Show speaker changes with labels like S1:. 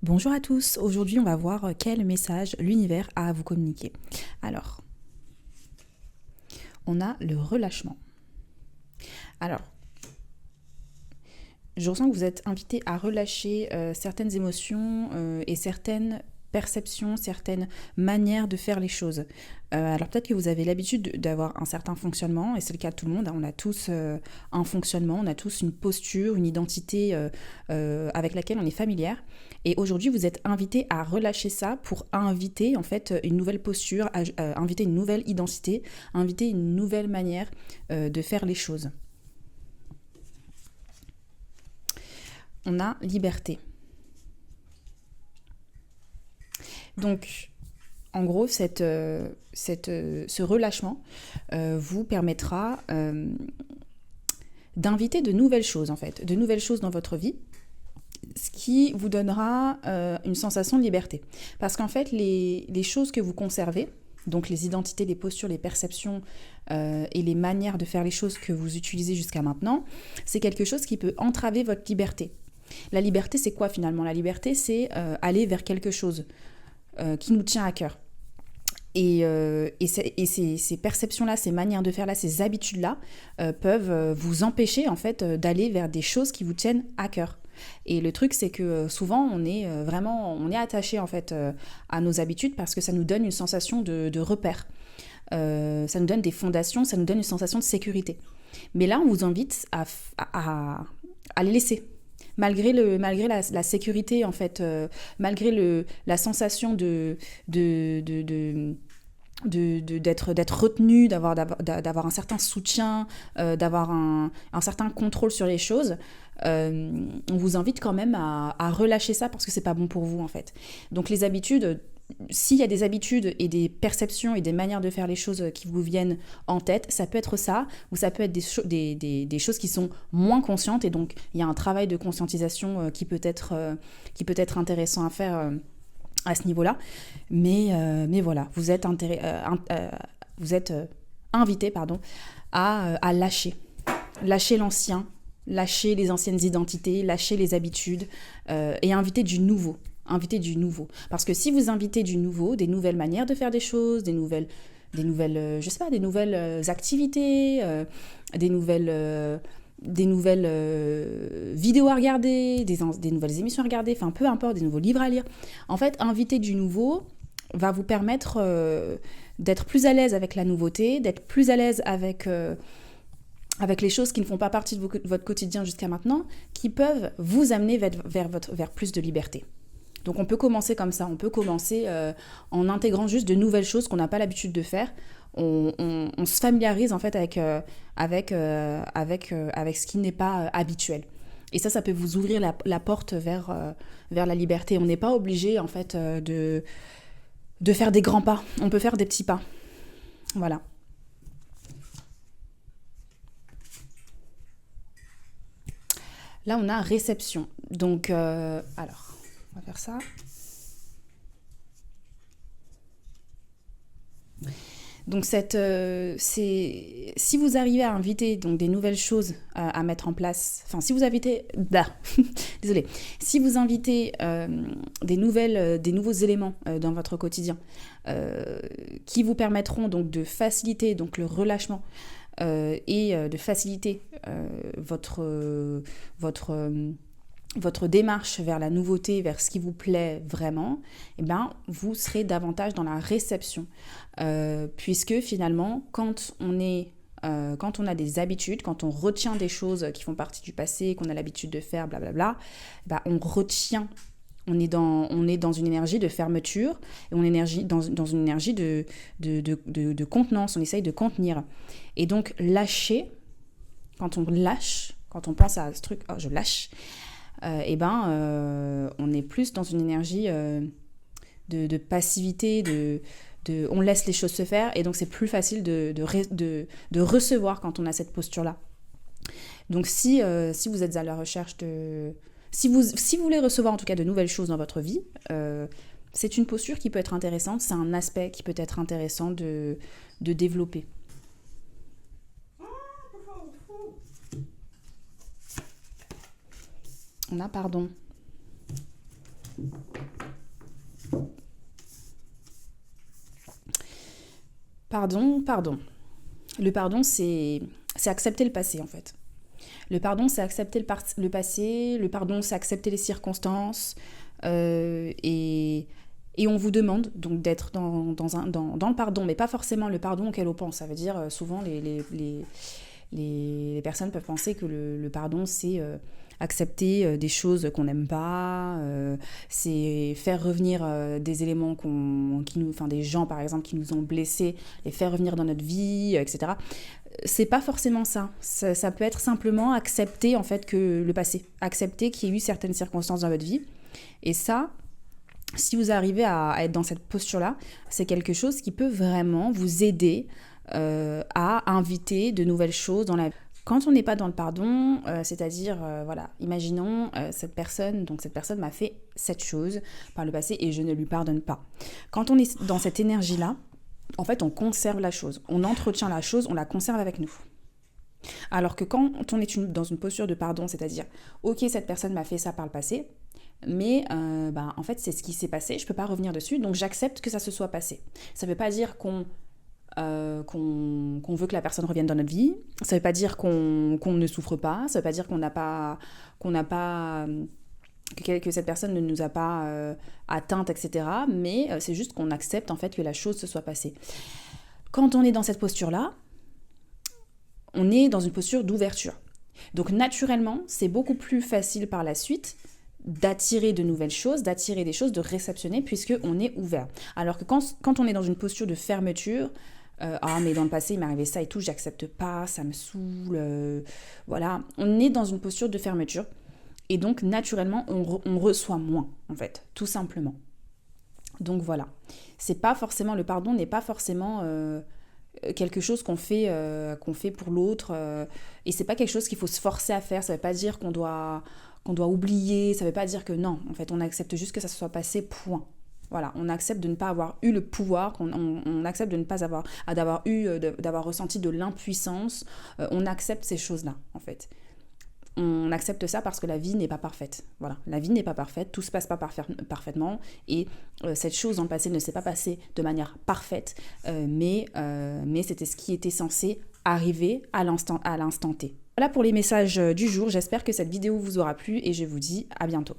S1: Bonjour à tous, aujourd'hui on va voir quel message l'univers a à vous communiquer. Alors, on a le relâchement. Alors, je ressens que vous êtes invité à relâcher certaines émotions et certaines perceptions, certaines manières de faire les choses. Alors peut-être que vous avez l'habitude d'avoir un certain fonctionnement, et c'est le cas de tout le monde, hein. On a tous un fonctionnement, on a tous une posture, une identité avec laquelle on est familière. Et aujourd'hui, vous êtes invité à relâcher ça pour inviter en fait une nouvelle posture, inviter une nouvelle identité, inviter une nouvelle manière de faire les choses. On a liberté. Donc, en gros, ce relâchement vous permettra d'inviter de nouvelles choses, en fait, de nouvelles choses dans votre vie, ce qui vous donnera une sensation de liberté. Parce qu'en fait, les choses que vous conservez, donc les identités, les postures, les perceptions et les manières de faire les choses que vous utilisez jusqu'à maintenant, c'est quelque chose qui peut entraver votre liberté. La liberté, c'est quoi finalement? La liberté, c'est aller vers quelque chose qui nous tient à cœur. Et ces perceptions-là, ces manières de faire-là, ces habitudes-là peuvent vous empêcher en fait d'aller vers des choses qui vous tiennent à cœur. Et le truc, c'est que souvent, on est attaché en fait à nos habitudes parce que ça nous donne une sensation de repère. Ça nous donne des fondations, ça nous donne une sensation de sécurité. Mais là, on vous invite à les laisser. Malgré la sécurité, en fait, malgré la sensation d'être retenu, d'avoir un certain soutien, d'avoir un certain contrôle sur les choses, on vous invite quand même à relâcher ça parce que c'est pas bon pour vous en fait. Donc les habitudes, s'il y a des habitudes et des perceptions et des manières de faire les choses qui vous viennent en tête, ça peut être ça, ou ça peut être des choses qui sont moins conscientes, et donc il y a un travail de conscientisation qui peut être intéressant à faire à ce niveau-là. Mais voilà, vous êtes invité à lâcher. Lâcher l'ancien, lâcher les anciennes identités, lâcher les habitudes et inviter du nouveau. Inviter du nouveau. Parce que si vous invitez du nouveau, des nouvelles manières de faire des choses, des nouvelles je sais pas, des nouvelles activités, des nouvelles vidéos à regarder, des nouvelles émissions à regarder, enfin peu importe, des nouveaux livres à lire. En fait, inviter du nouveau va vous permettre d'être plus à l'aise avec la nouveauté, d'être plus à l'aise avec les choses qui ne font pas partie de votre quotidien jusqu'à maintenant, qui peuvent vous amener vers plus de liberté. Donc on peut commencer comme ça, on peut commencer en intégrant juste de nouvelles choses qu'on n'a pas l'habitude de faire. On se familiarise en fait avec ce qui n'est pas habituel. Et ça peut vous ouvrir la porte vers la liberté. On n'est pas obligé en fait de faire des grands pas. On peut faire des petits pas. Voilà. Là, on a réception. Donc, alors, on va faire ça. Donc si vous arrivez à inviter donc des nouvelles choses à mettre en place, enfin si vous invitez, désolé, si vous invitez des nouveaux éléments dans votre quotidien qui vous permettront donc de faciliter donc le relâchement et de faciliter votre démarche vers la nouveauté, vers ce qui vous plaît vraiment, eh ben, vous serez davantage dans la réception. Puisque finalement, quand on a des habitudes, quand on retient des choses qui font partie du passé, qu'on a l'habitude de faire, blablabla, bah on retient. On est dans une énergie de fermeture et on est dans une énergie de contenance. On essaye de contenir. Et donc, lâcher, quand on lâche, quand on pense à ce truc, oh, je lâche, on est plus dans une énergie de passivité, on laisse les choses se faire, et donc c'est plus facile de recevoir quand on a cette posture-là. Donc si vous êtes à la recherche si vous voulez recevoir en tout cas de nouvelles choses dans votre vie, c'est une posture qui peut être intéressante, c'est un aspect qui peut être intéressant de développer. On a pardon. Pardon. Le pardon, c'est accepter le passé, en fait. Le pardon, c'est accepter le passé. Le pardon, c'est accepter les circonstances. Et on vous demande donc d'être dans le pardon, mais pas forcément le pardon auquel on pense. Ça veut dire, souvent, les personnes peuvent penser que le pardon, c'est accepter des choses qu'on n'aime pas, c'est faire revenir des éléments des gens par exemple qui nous ont blessés, les faire revenir dans notre vie, etc. C'est pas forcément ça. Ça peut être simplement accepter en fait que le passé, accepter qu'il y ait eu certaines circonstances dans votre vie. Et ça, si vous arrivez à être dans cette posture-là, c'est quelque chose qui peut vraiment vous aider à inviter de nouvelles choses dans la vie. Quand on n'est pas dans le pardon, c'est-à-dire, voilà, imaginons cette personne m'a fait cette chose par le passé et je ne lui pardonne pas. Quand on est dans cette énergie-là, en fait, on conserve la chose, on entretient la chose, on la conserve avec nous. Alors que quand on est dans une posture de pardon, c'est-à-dire, ok, cette personne m'a fait ça par le passé, mais en fait, c'est ce qui s'est passé, je ne peux pas revenir dessus, donc j'accepte que ça se soit passé. Ça ne veut pas dire qu'on veut que la personne revienne dans notre vie, ça ne veut pas dire qu'on ne souffre pas, ça ne veut pas dire que cette personne ne nous a pas atteinte, etc. Mais c'est juste qu'on accepte en fait que la chose se soit passée. Quand on est dans cette posture-là, on est dans une posture d'ouverture. Donc naturellement, c'est beaucoup plus facile par la suite d'attirer de nouvelles choses, d'attirer des choses, de réceptionner, puisqu'on est ouvert. Alors que quand on est dans une posture de fermeture, mais dans le passé, il m'est arrivé ça et tout, j'accepte pas, ça me saoule, voilà. On est dans une posture de fermeture. Et donc, naturellement, on reçoit moins, en fait, tout simplement. Donc, voilà. Le pardon n'est pas forcément quelque chose qu'on fait pour l'autre. Et c'est pas quelque chose qu'il faut se forcer à faire. Ça veut pas dire qu'on doit oublier. Ça veut pas dire que non. En fait, on accepte juste que ça se soit passé, point. Voilà, on accepte de ne pas avoir eu le pouvoir, on accepte de ne pas d'avoir ressenti de l'impuissance. On accepte ces choses-là, en fait. On accepte ça parce que la vie n'est pas parfaite. Voilà, la vie n'est pas parfaite, tout se passe pas parfaitement, et cette chose dans le passé ne s'est pas passée de manière parfaite, mais c'était ce qui était censé arriver à l'instant T. Voilà pour les messages du jour, j'espère que cette vidéo vous aura plu et je vous dis à bientôt.